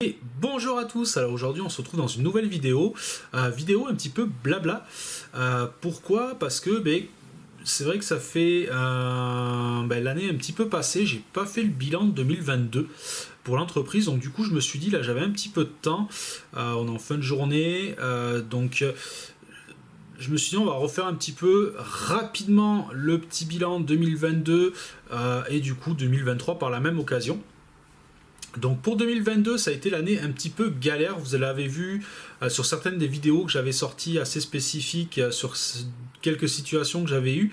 Et bonjour à tous, alors aujourd'hui on se retrouve dans une nouvelle vidéo, vidéo un petit peu blabla. Pourquoi? Parce que c'est vrai que ça fait l'année un petit peu passée, j'ai pas fait le bilan de 2022 pour l'entreprise, donc du coup je me suis dit là j'avais un petit peu de temps, on est en fin de journée, je me suis dit on va refaire un petit peu rapidement le petit bilan 2022 et du coup 2023 par la même occasion. Donc pour 2022, ça a été l'année un petit peu galère. Vous l'avez vu sur certaines des vidéos que j'avais sorties assez spécifiques sur quelques situations que j'avais eues.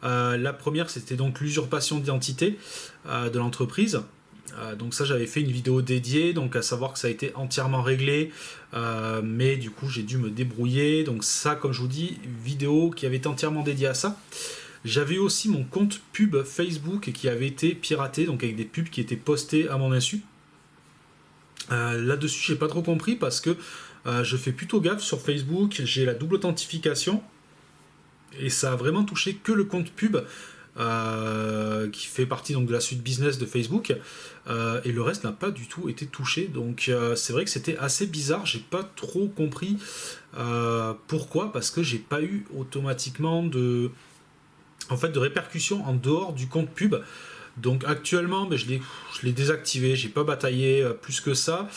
La première, c'était donc l'usurpation d'identité de l'entreprise. Donc ça, j'avais fait une vidéo dédiée, donc à savoir que ça a été entièrement réglé, mais du coup, j'ai dû me débrouiller. Donc ça, comme je vous dis, vidéo qui avait été entièrement dédiée à ça. J'avais aussi mon compte pub Facebook qui avait été piraté, donc avec des pubs qui étaient postées à mon insu. Là-dessus, j'ai pas trop compris parce que je fais plutôt gaffe sur Facebook, j'ai la double authentification et ça a vraiment touché que le compte pub qui fait partie donc de la suite business de Facebook et le reste n'a pas du tout été touché. Donc c'est vrai que c'était assez bizarre, j'ai pas trop compris pourquoi, parce que j'ai pas eu automatiquement de répercussions en dehors du compte pub. Donc actuellement, je l'ai désactivé, j'ai pas bataillé plus que ça.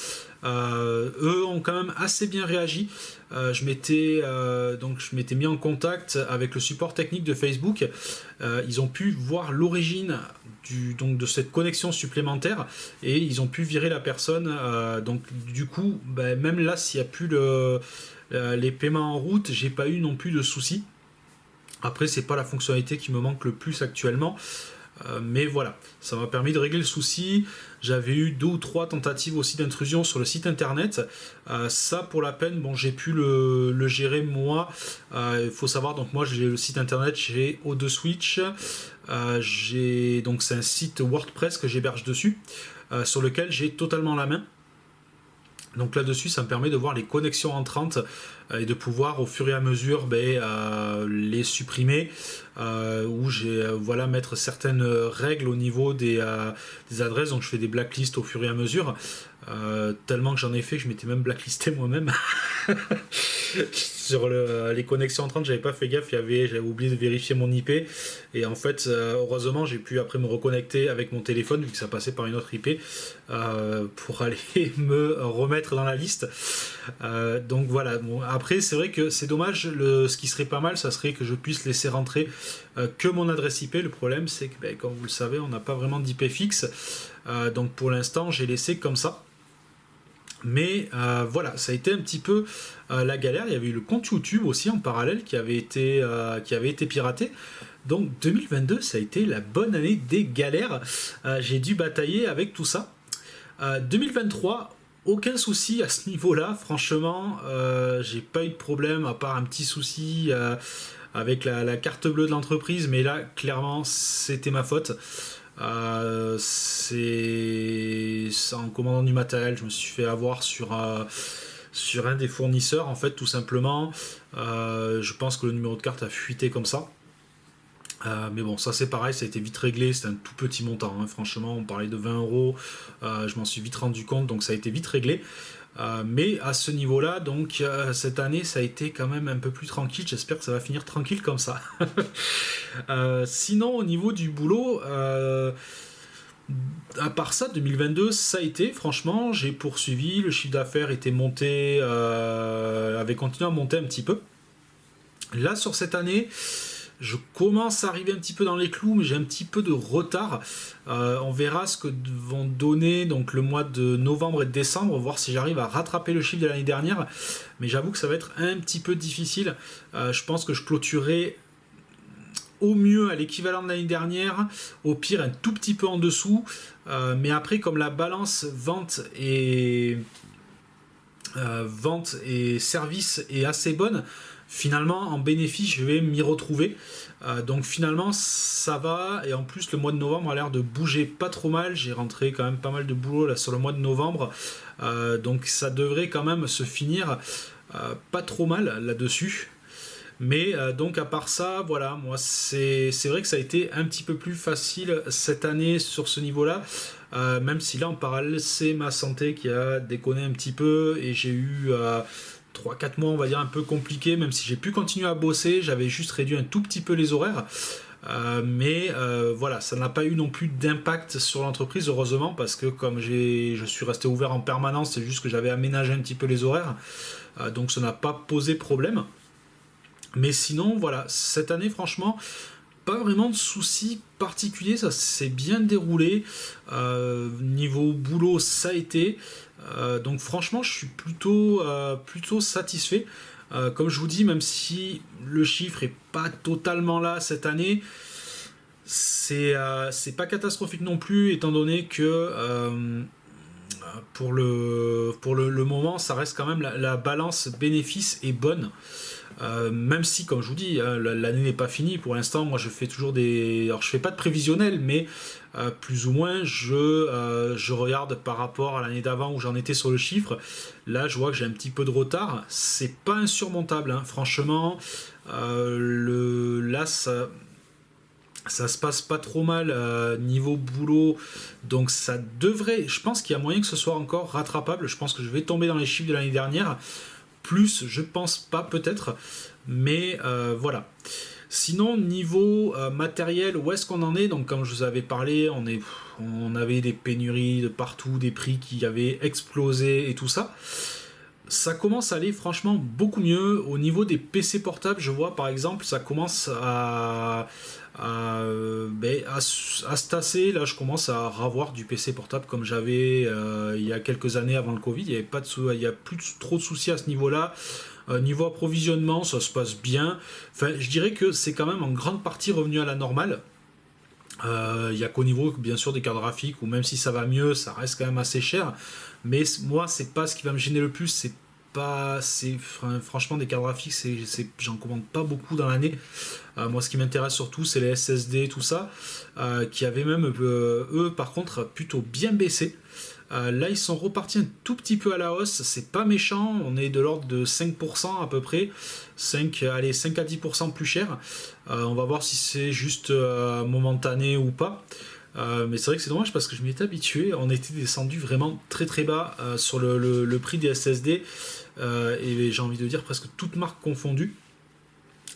Eux ont quand même assez bien réagi. Je m'étais mis en contact avec le support technique de Facebook. Ils ont pu voir l'origine de cette connexion supplémentaire et ils ont pu virer la personne. Donc du coup, même là, s'il n'y a plus les paiements en route, j'ai pas eu non plus de soucis. Après, c'est pas la fonctionnalité qui me manque le plus actuellement. Mais voilà, ça m'a permis de régler le souci. J'avais eu 2 ou 3 tentatives aussi d'intrusion sur le site internet. Ça, pour la peine, j'ai pu le gérer moi. Il faut savoir, donc moi j'ai le site internet chez O2 Switch. Donc c'est un site WordPress que j'héberge dessus, sur lequel j'ai totalement la main. Donc là-dessus, ça me permet de voir les connexions entrantes et de pouvoir au fur et à mesure les supprimer, ou mettre certaines règles au niveau des adresses. Donc je fais des blacklists au fur et à mesure, tellement que j'en ai fait que je m'étais même blacklisté moi-même. Sur les connexions entrantes, j'avais pas fait gaffe, j'avais oublié de vérifier mon IP et en fait heureusement j'ai pu après me reconnecter avec mon téléphone vu que ça passait par une autre IP pour aller me remettre dans la liste. Donc voilà, après c'est vrai que c'est dommage, ce qui serait pas mal, ça serait que je puisse laisser rentrer que mon adresse IP. Le problème c'est que comme vous le savez, on n'a pas vraiment d'IP fixe, donc pour l'instant j'ai laissé comme ça. Mais voilà, ça a été un petit peu la galère. Il y avait eu le compte YouTube aussi en parallèle qui avait été piraté. Donc 2022, ça a été la bonne année des galères. J'ai dû batailler avec tout ça. 2023, aucun souci à ce niveau-là. Franchement, j'ai pas eu de problème à part un petit souci avec la carte bleue de l'entreprise. Mais là, clairement, c'était ma faute. C'est en commandant du matériel, je me suis fait avoir sur un des fournisseurs en fait, tout simplement. Je pense que le numéro de carte a fuité comme ça. Mais bon, ça c'est pareil, ça a été vite réglé, c'est un tout petit montant, hein. Franchement, on parlait de 20€, je m'en suis vite rendu compte, donc ça a été vite réglé. Mais à ce niveau-là, donc cette année, ça a été quand même un peu plus tranquille. J'espère que ça va finir tranquille comme ça. Sinon, au niveau du boulot, à part ça, 2022, ça a été, franchement, j'ai poursuivi, le chiffre d'affaires était monté, avait continué à monter un petit peu. Là, sur cette année, je commence à arriver un petit peu dans les clous, mais j'ai un petit peu de retard. On verra ce que vont donner donc le mois de novembre et de décembre, voir si j'arrive à rattraper le chiffre de l'année dernière. Mais j'avoue que ça va être un petit peu difficile. Je pense que je clôturerai au mieux à l'équivalent de l'année dernière, au pire un tout petit peu en dessous. Mais après, comme la balance vente et service est assez bonne, finalement en bénéfice je vais m'y retrouver. Donc finalement ça va, et en plus le mois de novembre a l'air de bouger pas trop mal. J'ai rentré quand même pas mal de boulot là sur le mois de novembre, donc ça devrait quand même se finir pas trop mal là-dessus. Mais donc à part ça, voilà, moi c'est vrai que ça a été un petit peu plus facile cette année sur ce niveau-là. Même si là en parallèle c'est ma santé qui a déconné un petit peu et j'ai eu 3-4 mois on va dire un peu compliqués, même si j'ai pu continuer à bosser, j'avais juste réduit un tout petit peu les horaires. Mais voilà, ça n'a pas eu non plus d'impact sur l'entreprise, heureusement, parce que comme je suis resté ouvert en permanence, c'est juste que j'avais aménagé un petit peu les horaires, donc ça n'a pas posé problème. Mais sinon, voilà, cette année, franchement, pas vraiment de soucis particuliers, ça s'est bien déroulé. Niveau boulot, ça a été. Donc franchement, je suis plutôt satisfait. Comme je vous dis, même si le chiffre est pas totalement là cette année, c'est pas catastrophique non plus, étant donné que pour le moment, ça reste quand même la balance bénéfice est bonne. Même si, comme je vous dis, l'année n'est pas finie. Pour l'instant, moi, je fais toujours des. Alors, je fais pas de prévisionnel, mais plus ou moins, je regarde par rapport à l'année d'avant où j'en étais sur le chiffre. Là, je vois que j'ai un petit peu de retard. C'est pas insurmontable, hein. Franchement. Là, ça se passe pas trop mal niveau boulot, donc ça devrait. Je pense qu'il y a moyen que ce soit encore rattrapable. Je pense que je vais tomber dans les chiffres de l'année dernière. Plus, je pense pas peut-être, mais voilà. Sinon, niveau matériel, où est-ce qu'on en est? Donc, comme je vous avais parlé, on avait des pénuries de partout, des prix qui avaient explosé et tout ça. Ça commence à aller franchement beaucoup mieux. Au niveau des PC portables, je vois par exemple, ça commence à se tasser. Là, je commence à avoir du PC portable comme j'avais il y a quelques années avant le Covid. Il y a plus trop de soucis à ce niveau-là. Niveau approvisionnement, ça se passe bien. Enfin, je dirais que c'est quand même en grande partie revenu à la normale. Il y a qu'au niveau, bien sûr, des cartes graphiques, où même si ça va mieux, ça reste quand même assez cher. Mais moi, c'est pas ce qui va me gêner le plus. Franchement, des cartes graphiques, j'en commande pas beaucoup dans l'année. Moi, ce qui m'intéresse surtout, c'est les SSD, tout ça, qui avaient même, eux, par contre, plutôt bien baissé. Là, ils sont repartis un tout petit peu à la hausse. C'est pas méchant. On est de l'ordre de 5% à peu près. 5 à 10% plus cher. On va voir si c'est juste momentané ou pas. Mais c'est vrai que c'est dommage parce que je m'y étais habitué. On était descendu vraiment très très bas sur le prix des SSD. Et j'ai envie de dire presque toutes marques confondues.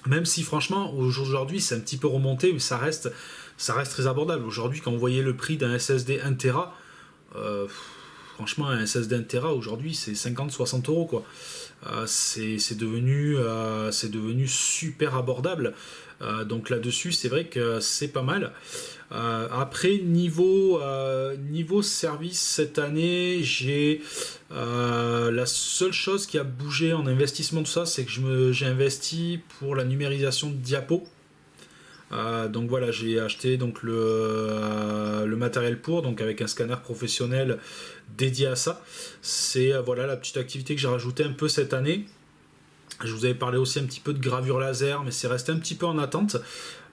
Même si franchement, aujourd'hui, c'est un petit peu remonté, mais ça reste très abordable. Aujourd'hui, quand vous voyez le prix d'un SSD 1 Tera, euh, franchement, un SSD 1 Tera aujourd'hui, c'est 50-60 euros quoi. C'est devenu super abordable. Donc là-dessus, c'est vrai que c'est pas mal. Après, niveau service cette année, la seule chose qui a bougé en investissement de ça, c'est que j'ai investi pour la numérisation de diapos. Donc voilà, j'ai acheté donc le matériel pour, donc avec un scanner professionnel dédié à ça. C'est voilà la petite activité que j'ai rajoutée un peu cette année. Je vous avais parlé aussi un petit peu de gravure laser, mais c'est resté un petit peu en attente.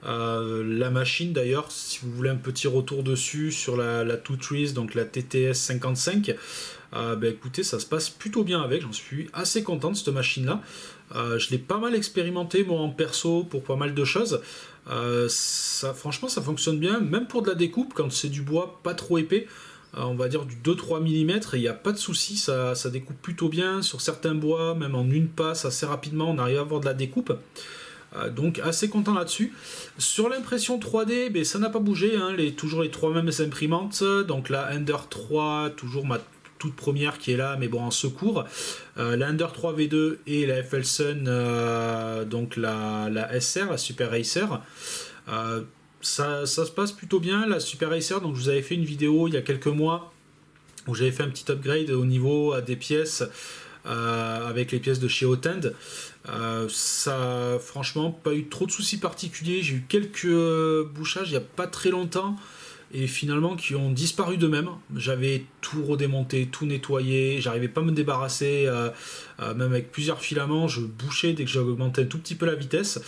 La machine d'ailleurs, si vous voulez un petit retour dessus sur la Too Trees, donc la TTS 55, écoutez, ça se passe plutôt bien avec, j'en suis assez content de cette machine-là. Je l'ai pas mal expérimenté moi en perso pour pas mal de choses. Franchement, ça fonctionne bien, même pour de la découpe, quand c'est du bois pas trop épais. On va dire du 2-3 mm, et il n'y a pas de souci, ça découpe plutôt bien. Sur certains bois, même en une passe, assez rapidement, on arrive à avoir de la découpe. Donc assez content là-dessus. Sur l'impression 3D, ça n'a pas bougé, hein, toujours les trois mêmes imprimantes. Donc la Ender 3, toujours ma toute première qui est là, mais bon en secours. La Ender 3 V2 et la FLSun, donc la SR, la Super Racer. Ça se passe plutôt bien, la Super Racer. Donc je vous avais fait une vidéo il y a quelques mois où j'avais fait un petit upgrade au niveau des pièces avec les pièces de chez Hotend. Ça, franchement, pas eu trop de soucis particuliers. J'ai eu quelques bouchages il n'y a pas très longtemps et finalement qui ont disparu d'eux-mêmes. J'avais tout redémonté, tout nettoyé, j'arrivais pas à me débarrasser, même avec plusieurs filaments, je bouchais dès que j'augmentais un tout petit peu la vitesse.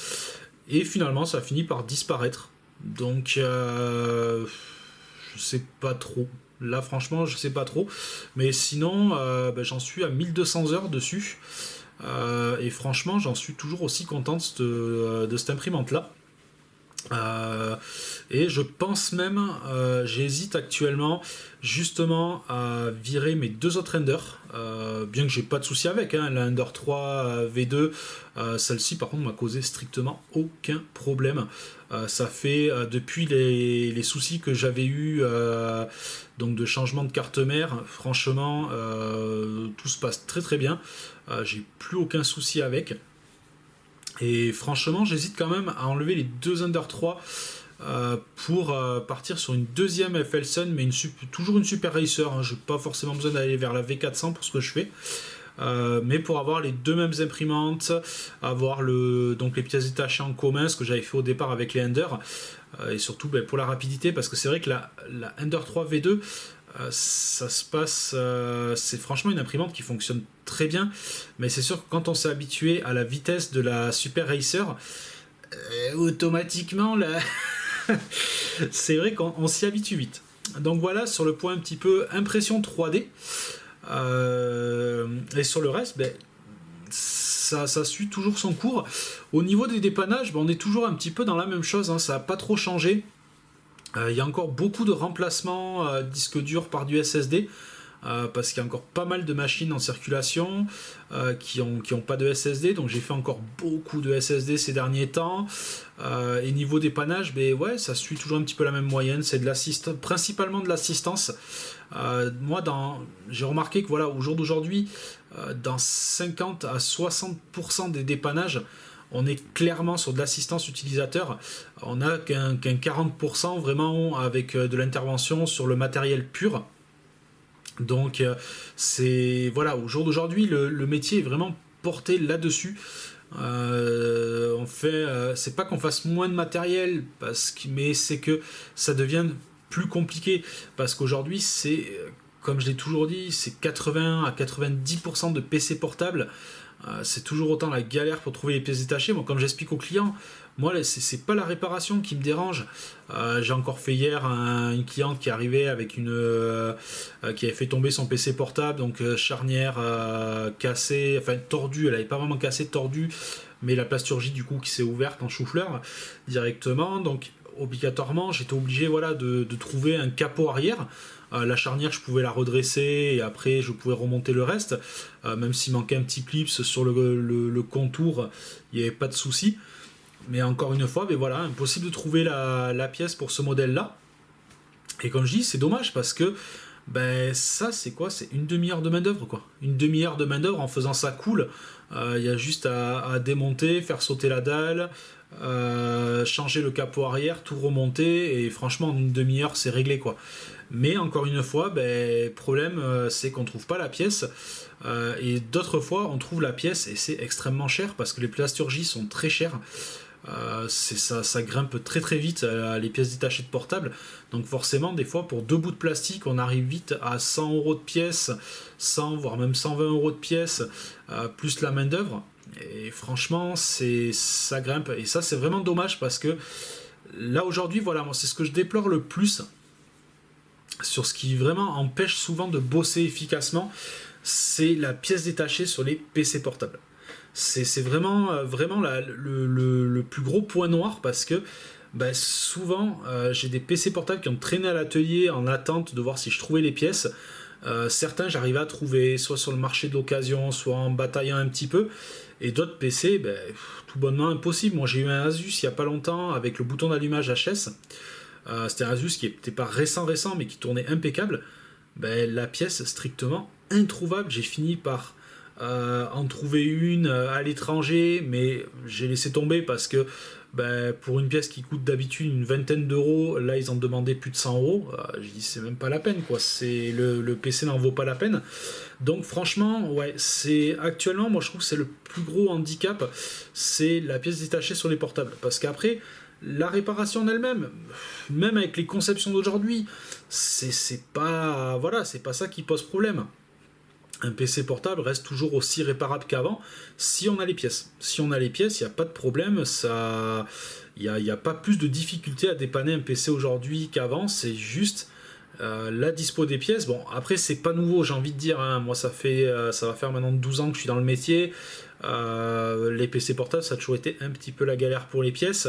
Et finalement, ça a fini par disparaître. Donc, je sais pas trop. Là, franchement, je sais pas trop. Mais sinon, j'en suis à 1200 heures dessus. et franchement j'en suis toujours aussi content de cette imprimante là. Et je pense même, j'hésite actuellement justement à virer mes deux autres Ender, bien que j'ai pas de souci avec, hein, la Ender 3 V2, celle-ci par contre m'a causé strictement aucun problème. Ça fait depuis les soucis que j'avais eu donc de changement de carte mère, franchement tout se passe très très bien, j'ai plus aucun souci avec. Et franchement, j'hésite quand même à enlever les deux Under 3 pour partir sur une deuxième FL Sun, mais toujours une Super Racer. Hein. Je n'ai pas forcément besoin d'aller vers la V400 pour ce que je fais. Mais pour avoir les deux mêmes imprimantes, avoir donc les pièces détachées en commun, ce que j'avais fait au départ avec les Ender, et surtout pour la rapidité, parce que c'est vrai que la Ender 3 V2, ça se passe, c'est franchement une imprimante qui fonctionne très bien, mais c'est sûr que quand on s'est habitué à la vitesse de la Super Racer, automatiquement là, c'est vrai qu'on s'y habitue vite. Donc voilà sur le point un petit peu impression 3D, et sur le reste, ça suit toujours son cours. Au niveau des dépannages, on est toujours un petit peu dans la même chose, hein, ça n'a pas trop changé. Il y a encore beaucoup de remplacements disques durs par du SSD, parce qu'il y a encore pas mal de machines en circulation qui ont pas de SSD, donc j'ai fait encore beaucoup de SSD ces derniers temps. Et niveau dépannage, ouais, ça suit toujours un petit peu la même moyenne, c'est principalement de l'assistance. Moi, j'ai remarqué que voilà, au jour d'aujourd'hui, dans 50 à 60% des dépannages, on est clairement sur de l'assistance utilisateur. On n'a qu'un 40% vraiment avec de l'intervention sur le matériel pur. Donc c'est voilà, au jour d'aujourd'hui, le métier est vraiment porté là-dessus. C'est pas qu'on fasse moins de matériel, mais c'est que ça devient plus compliqué parce qu'aujourd'hui c'est, comme je l'ai toujours dit, c'est 80 à 90% de PC portables. C'est toujours autant la galère pour trouver les pièces détachées. Bon, comme j'explique aux clients, moi c'est pas la réparation qui me dérange. J'ai encore fait hier une cliente qui arrivait avec qui avait fait tomber son PC portable, donc charnière cassée, enfin tordue, elle avait pas vraiment cassé, tordue, mais la plasturgie du coup qui s'est ouverte en chou-fleur directement, donc obligatoirement j'étais obligé voilà, de trouver un capot arrière. La charnière, je pouvais la redresser et après je pouvais remonter le reste, même s'il manquait un petit clip sur le contour, il n'y avait pas de souci. Mais encore une fois, voilà, impossible de trouver la pièce pour ce modèle-là. Et comme je dis, c'est dommage parce que ça, c'est quoi? C'est une demi-heure de main-d'œuvre, quoi. Une demi-heure de main-d'œuvre en faisant ça cool. Il y a juste à démonter, faire sauter la dalle, changer le capot arrière, tout remonter, et franchement, en une demi-heure, c'est réglé, quoi. Mais encore une fois, problème, c'est qu'on trouve pas la pièce. Et d'autres fois, on trouve la pièce et c'est extrêmement cher parce que les plasturgies sont très chères. Ça grimpe très très vite les pièces détachées de portable, donc forcément des fois pour deux bouts de plastique on arrive vite à 100 € de pièce, 100 voire même 120 € de pièce, plus la main d'œuvre, et franchement ça grimpe, et ça c'est vraiment dommage parce que là aujourd'hui voilà, moi c'est ce que je déplore le plus sur ce qui vraiment empêche souvent de bosser efficacement, c'est la pièce détachée sur les PC portables. C'est vraiment le plus gros point noir parce que souvent j'ai des PC portables qui ont traîné à l'atelier en attente de voir si je trouvais les pièces. Certains j'arrivais à trouver soit sur le marché de l'occasion, soit en bataillant un petit peu, et d'autres PC tout bonnement impossible. Moi j'ai eu un Asus il n'y a pas longtemps avec le bouton d'allumage HS. C'était un Asus qui n'était pas récent mais qui tournait impeccable. La pièce strictement introuvable. J'ai fini par en trouver une à l'étranger, mais j'ai laissé tomber parce que pour une pièce qui coûte d'habitude une vingtaine d'euros, là ils en demandaient plus de 100 €. J'ai dit c'est même pas la peine, quoi. Le PC n'en vaut pas la peine. Donc franchement, ouais, actuellement, moi je trouve que c'est le plus gros handicap, c'est la pièce détachée sur les portables, parce qu'après la réparation en elle-même, même avec les conceptions d'aujourd'hui, c'est pas ça qui pose problème. Un PC portable reste toujours aussi réparable qu'avant si on a les pièces. Si on a les pièces, il n'y a pas de problème. Il n'y a pas plus de difficulté à dépanner un PC aujourd'hui qu'avant. C'est juste La dispo des pièces, bon après c'est pas nouveau, j'ai envie de dire, hein. Moi ça va faire maintenant 12 ans que je suis dans le métier. Les PC portables ça a toujours été un petit peu la galère pour les pièces.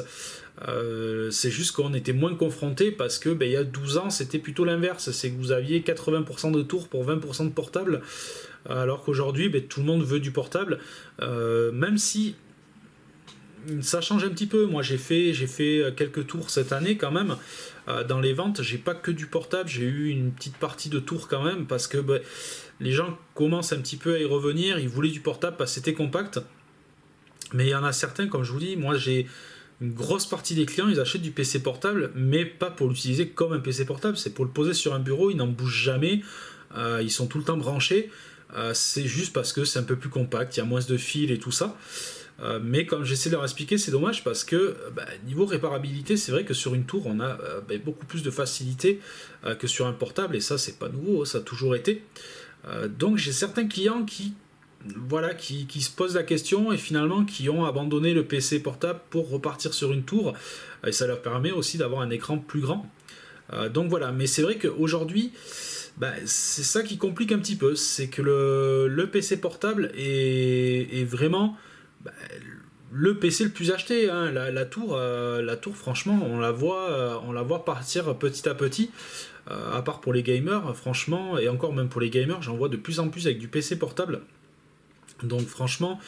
C'est juste qu'on était moins confrontés parce que il y a 12 ans c'était plutôt l'inverse, c'est que vous aviez 80% de tours pour 20% de portable, alors qu'aujourd'hui tout le monde veut du portable, même si ça change un petit peu. Moi j'ai fait quelques tours cette année quand même. Dans les ventes, j'ai pas que du portable, j'ai eu une petite partie de tours quand même parce que les gens commencent un petit peu à y revenir. Ils voulaient du portable parce que c'était compact. Mais il y en a certains, comme je vous dis, moi j'ai une grosse partie des clients, ils achètent du PC portable, mais pas pour l'utiliser comme un PC portable, c'est pour le poser sur un bureau, ils n'en bougent jamais, ils sont tout le temps branchés. C'est juste parce que c'est un peu plus compact, il y a moins de fils et tout ça. Mais comme j'essaie de leur expliquer, c'est dommage parce que niveau réparabilité, c'est vrai que sur une tour, on a beaucoup plus de facilité que sur un portable, et ça, c'est pas nouveau, ça a toujours été. Donc j'ai certains clients qui se posent la question et finalement qui ont abandonné le PC portable pour repartir sur une tour, et ça leur permet aussi d'avoir un écran plus grand. Donc voilà, mais c'est vrai qu'aujourd'hui, c'est ça qui complique un petit peu, c'est que le PC portable est vraiment le PC le plus acheté, hein. La tour, franchement, on la voit partir petit à petit. À part pour les gamers, franchement, et encore même pour les gamers, j'en vois de plus en plus avec du PC portable. Donc franchement,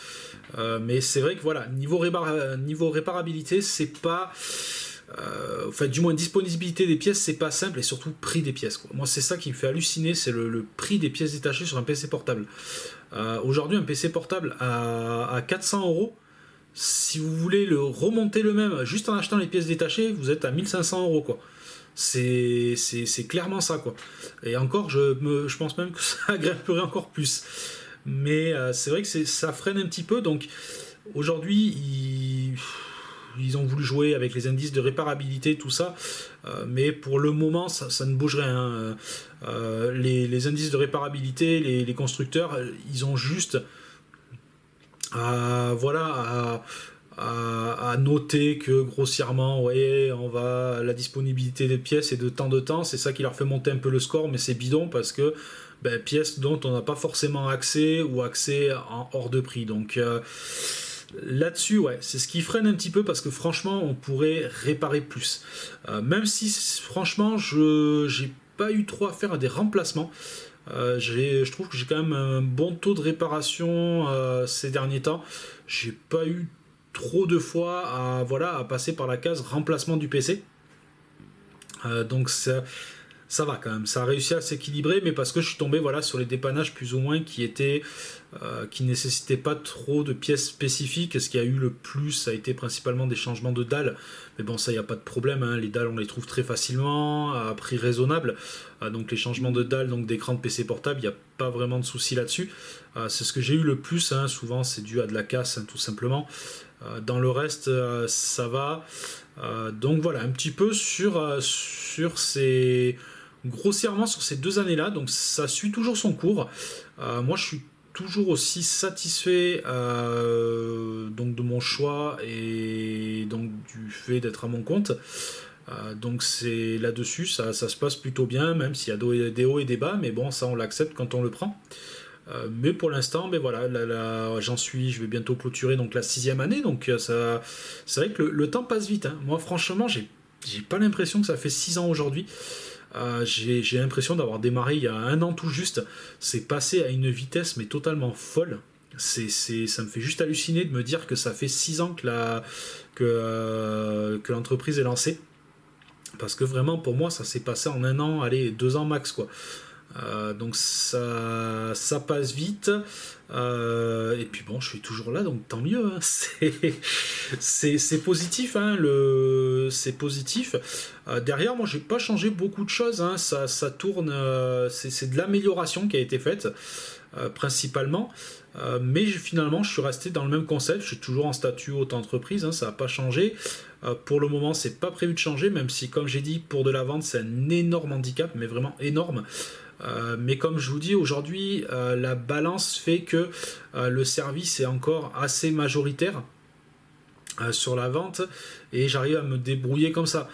mais c'est vrai que voilà, niveau réparabilité, c'est pas, enfin du moins disponibilité des pièces, c'est pas simple, et surtout prix des pièces, quoi. Moi c'est ça qui me fait halluciner, c'est le prix des pièces détachées sur un PC portable. Aujourd'hui un PC portable à 400 €. Si vous voulez le remonter le même, juste en achetant les pièces détachées, vous êtes à 1500 € quoi. C'est clairement ça quoi. Et encore, je pense même que ça grimperait encore plus. Mais c'est vrai que ça freine un petit peu. Donc aujourd'hui, ils ont voulu jouer avec les indices de réparabilité, tout ça. Mais pour le moment, ça ne bouge rien, hein. Les indices de réparabilité, les constructeurs, ils ont juste à noter que grossièrement, ouais, la disponibilité des pièces est de temps de temps, c'est ça qui leur fait monter un peu le score, mais c'est bidon parce que pièces dont on n'a pas forcément accès ou accès en hors de prix. Donc là-dessus, ouais, c'est ce qui freine un petit peu parce que franchement, on pourrait réparer plus. Même si franchement, j'ai pas eu trop à faire à des remplacements. Je trouve que j'ai quand même un bon taux de réparation ces derniers temps. J'ai pas eu trop de fois à passer par la case remplacement du PC. Donc ça va quand même, ça a réussi à s'équilibrer, mais parce que je suis tombé sur les dépannages plus ou moins qui nécessitaient pas trop de pièces spécifiques. Ce qui a eu le plus, ça a été principalement des changements de dalles, mais bon, ça, il n'y a pas de problème, hein. Les dalles on les trouve très facilement à prix raisonnable. Donc les changements de dalles, donc d'écran de PC portable, il n'y a pas vraiment de souci là-dessus. C'est ce que j'ai eu le plus, hein. Souvent c'est dû à de la casse, hein, tout simplement. Dans le reste, ça va. Donc voilà, un petit peu grossièrement sur ces 2 années-là. Donc ça suit toujours son cours. Moi, je suis toujours aussi satisfait donc de mon choix et donc du fait d'être à mon compte. Donc c'est là-dessus, ça se passe plutôt bien, même s'il y a des hauts et des bas, mais bon, ça on l'accepte quand on le prend. Mais pour l'instant, voilà, je vais bientôt clôturer donc la 6e année, donc c'est vrai que le temps passe vite, hein. Moi, franchement, j'ai pas l'impression que ça fait 6 ans aujourd'hui. J'ai l'impression d'avoir démarré il y a 1 an tout juste. C'est passé à une vitesse mais totalement folle. Ça me fait juste halluciner de me dire que ça fait 6 ans que l'entreprise est lancée. Parce que vraiment, pour moi, ça s'est passé en 1 an, allez, 2 ans max, quoi. Donc ça passe vite, et puis bon, je suis toujours là, donc tant mieux, hein. C'est positif, hein, c'est positif. Derrière, moi, j'ai pas changé beaucoup de choses, hein. Ça tourne, c'est de l'amélioration qui a été faite, principalement. Mais finalement, je suis resté dans le même concept. Je suis toujours en statut auto-entreprise, hein, ça n'a pas changé. Pour le moment, c'est pas prévu de changer, même si, comme j'ai dit, pour de la vente, c'est un énorme handicap, mais vraiment énorme. Mais comme je vous dis, aujourd'hui, la balance fait que le service est encore assez majoritaire. sur la vente et j'arrive à me débrouiller comme ça.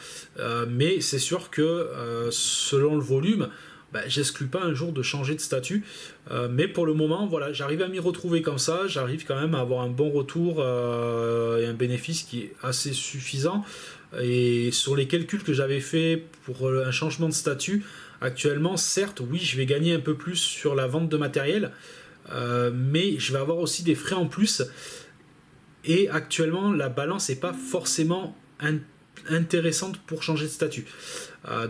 Mais c'est sûr que selon le volume, j'exclus pas un jour de changer de statut. Mais pour le moment, voilà, j'arrive à m'y retrouver comme ça. J'arrive quand même à avoir un bon retour et un bénéfice qui est assez suffisant. Et sur les calculs que j'avais fait pour un changement de statut, actuellement, certes, oui, je vais gagner un peu plus sur la vente de matériel, mais je vais avoir aussi des frais en plus. Et actuellement, la balance n'est pas forcément intéressante pour changer de statut.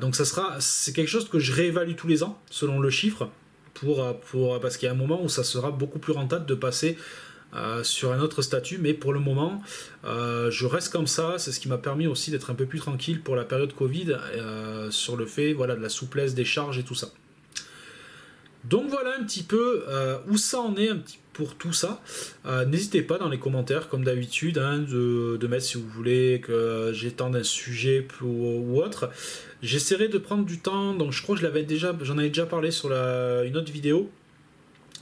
Donc c'est quelque chose que je réévalue tous les ans, selon le chiffre, parce qu'il y a un moment où ça sera beaucoup plus rentable de passer sur un autre statut, mais pour le moment, je reste comme ça. C'est ce qui m'a permis aussi d'être un peu plus tranquille pour la période Covid, sur le fait, voilà, de la souplesse des charges et tout ça. Donc voilà un petit peu où ça en est pour tout ça. N'hésitez pas dans les commentaires, comme d'habitude, hein, de mettre si vous voulez que j'étende un sujet ou autre. J'essaierai de prendre du temps, donc je crois que j'en avais déjà parlé sur une autre vidéo,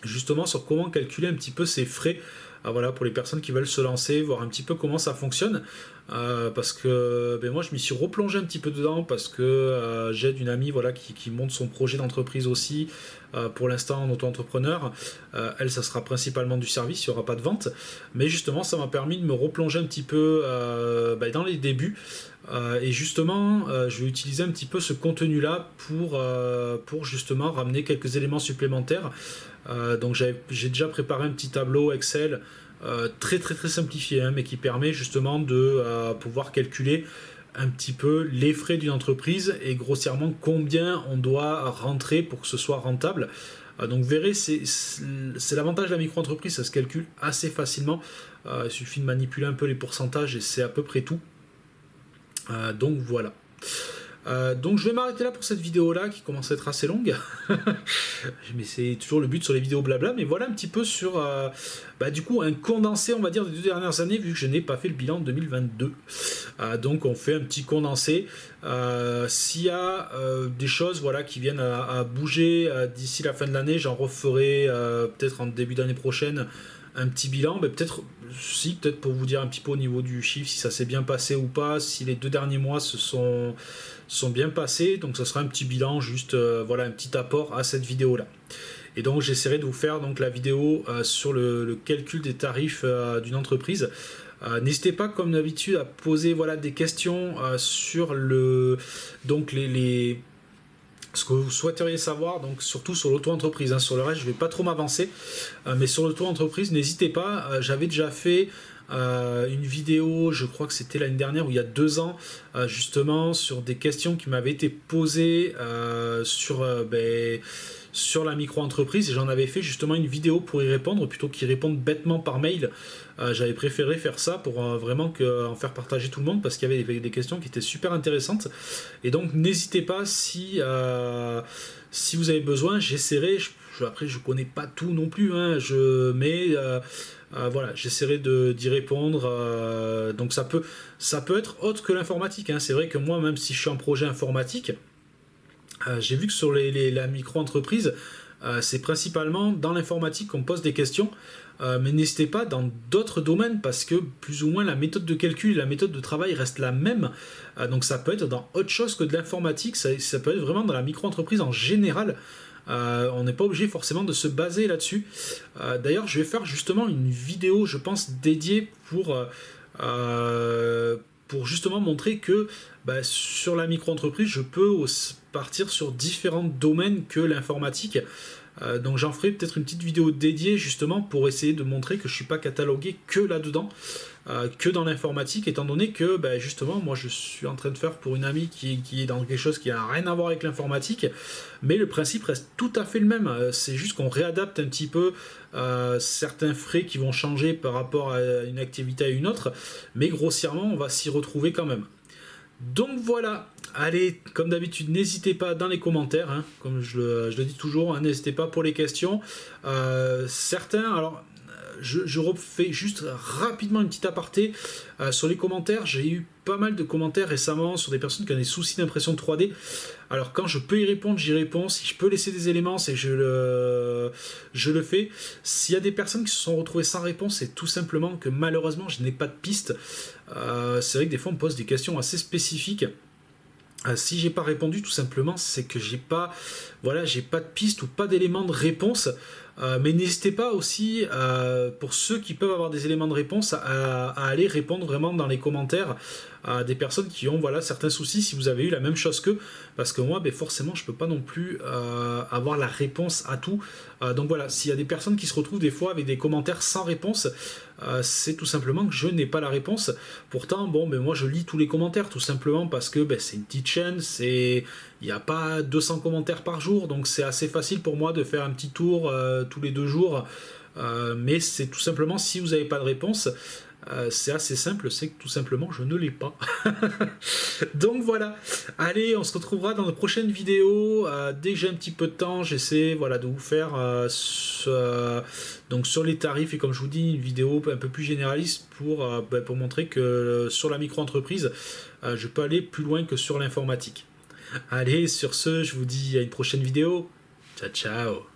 justement sur comment calculer un petit peu ces frais. Voilà, pour les personnes qui veulent se lancer, voir un petit peu comment ça fonctionne. Parce que moi je m'y suis replongé un petit peu dedans parce que j'aide une amie, voilà, qui monte son projet d'entreprise aussi, pour l'instant en auto-entrepreneur. Elle, ça sera principalement du service, il n'y aura pas de vente, mais justement ça m'a permis de me replonger un petit peu dans les débuts. Et justement je vais utiliser un petit peu ce contenu là pour justement ramener quelques éléments supplémentaires. Donc j'ai déjà préparé un petit tableau Excel très très très simplifié, hein, mais qui permet justement de pouvoir calculer un petit peu les frais d'une entreprise et grossièrement combien on doit rentrer pour que ce soit rentable. Donc vous verrez, c'est l'avantage de la micro-entreprise, ça se calcule assez facilement. Il suffit de manipuler un peu les pourcentages et c'est à peu près tout. Donc voilà. Donc je vais m'arrêter là pour cette vidéo là qui commence à être assez longue. Mais c'est toujours le but sur les vidéos blabla. Mais voilà un petit peu sur du coup un condensé, on va dire, des 2 dernières années, vu que je n'ai pas fait le bilan de 2022. Donc on fait un petit condensé. S'il y a des choses, voilà, qui viennent à bouger d'ici la fin de l'année, j'en referai peut-être en début d'année prochaine un petit bilan, peut-être pour vous dire un petit peu au niveau du chiffre si ça s'est bien passé ou pas, si les 2 derniers mois se sont bien passés. Donc ça sera un petit bilan, juste voilà, un petit apport à cette vidéo là. Et donc j'essaierai de vous faire donc la vidéo sur le calcul des tarifs d'une entreprise. N'hésitez pas, comme d'habitude, à poser, voilà, des questions sur donc ce que vous souhaiteriez savoir, donc surtout sur l'auto-entreprise, hein. Sur le reste je ne vais pas trop m'avancer, mais sur l'auto-entreprise n'hésitez pas. J'avais déjà fait une vidéo, je crois que c'était l'année dernière ou il y a 2 ans, justement sur des questions qui m'avaient été posées sur la micro-entreprise, et j'en avais fait justement une vidéo pour y répondre plutôt qu'ils répondent bêtement par mail. J'avais préféré faire ça pour vraiment en faire partager tout le monde, parce qu'il y avait des questions qui étaient super intéressantes. Et donc n'hésitez pas, si vous avez besoin, j'essaierai. Après je connais pas tout non plus, hein, mais voilà, j'essaierai d'y répondre. Donc ça peut être autre que l'informatique, hein. C'est vrai que moi, même si je suis en projet informatique, j'ai vu que sur la micro-entreprise, c'est principalement dans l'informatique qu'on pose des questions, mais n'hésitez pas dans d'autres domaines, parce que plus ou moins la méthode de calcul et la méthode de travail restent la même. Donc ça peut être dans autre chose que de l'informatique, ça peut être vraiment dans la micro-entreprise en général. On n'est pas obligé forcément de se baser là-dessus. D'ailleurs, je vais faire justement une vidéo, je pense, dédiée pour justement montrer que sur la micro-entreprise, je peux aussi partir sur différents domaines que l'informatique. Donc j'en ferai peut-être une petite vidéo dédiée justement pour essayer de montrer que je ne suis pas catalogué que là-dedans, que dans l'informatique, étant donné que justement moi je suis en train de faire pour une amie qui est dans quelque chose qui n'a rien à voir avec l'informatique, mais le principe reste tout à fait le même. C'est juste qu'on réadapte un petit peu certains frais qui vont changer par rapport à une activité à une autre, mais grossièrement on va s'y retrouver quand même. Donc voilà, allez, comme d'habitude, n'hésitez pas dans les commentaires, hein, comme je le dis toujours, hein, n'hésitez pas pour les questions. Alors, je refais juste rapidement une petite aparté. Sur les commentaires, j'ai eu pas mal de commentaires récemment sur des personnes qui ont des soucis d'impression 3D. Alors quand je peux y répondre, j'y réponds. Si je peux laisser des éléments, c'est que je le fais. S'il y a des personnes qui se sont retrouvées sans réponse, c'est tout simplement que malheureusement je n'ai pas de piste. C'est vrai que des fois on me pose des questions assez spécifiques. Si j'ai pas répondu, tout simplement, c'est que j'ai pas de piste ou pas d'éléments de réponse. Mais n'hésitez pas aussi, pour ceux qui peuvent avoir des éléments de réponse, à aller répondre vraiment dans les commentaires à des personnes qui ont certains soucis, si vous avez eu la même chose qu'eux, parce que moi, forcément, je peux pas non plus avoir la réponse à tout. Donc voilà, s'il y a des personnes qui se retrouvent des fois avec des commentaires sans réponse, c'est tout simplement que je n'ai pas la réponse. Pourtant, moi je lis tous les commentaires, tout simplement parce que c'est une petite chaîne, il n'y a pas 200 commentaires par jour, donc c'est assez facile pour moi de faire un petit tour tous les 2 jours. Mais c'est tout simplement, si vous n'avez pas de réponse, c'est assez simple, c'est que tout simplement je ne l'ai pas. Donc voilà, allez, on se retrouvera dans de prochaines vidéos. Dès que j'ai un petit peu de temps, j'essaie de vous faire donc sur les tarifs, et comme je vous dis, une vidéo un peu plus généraliste pour montrer que sur la micro-entreprise, je peux aller plus loin que sur l'informatique. Allez, sur ce, je vous dis à une prochaine vidéo. Ciao, ciao.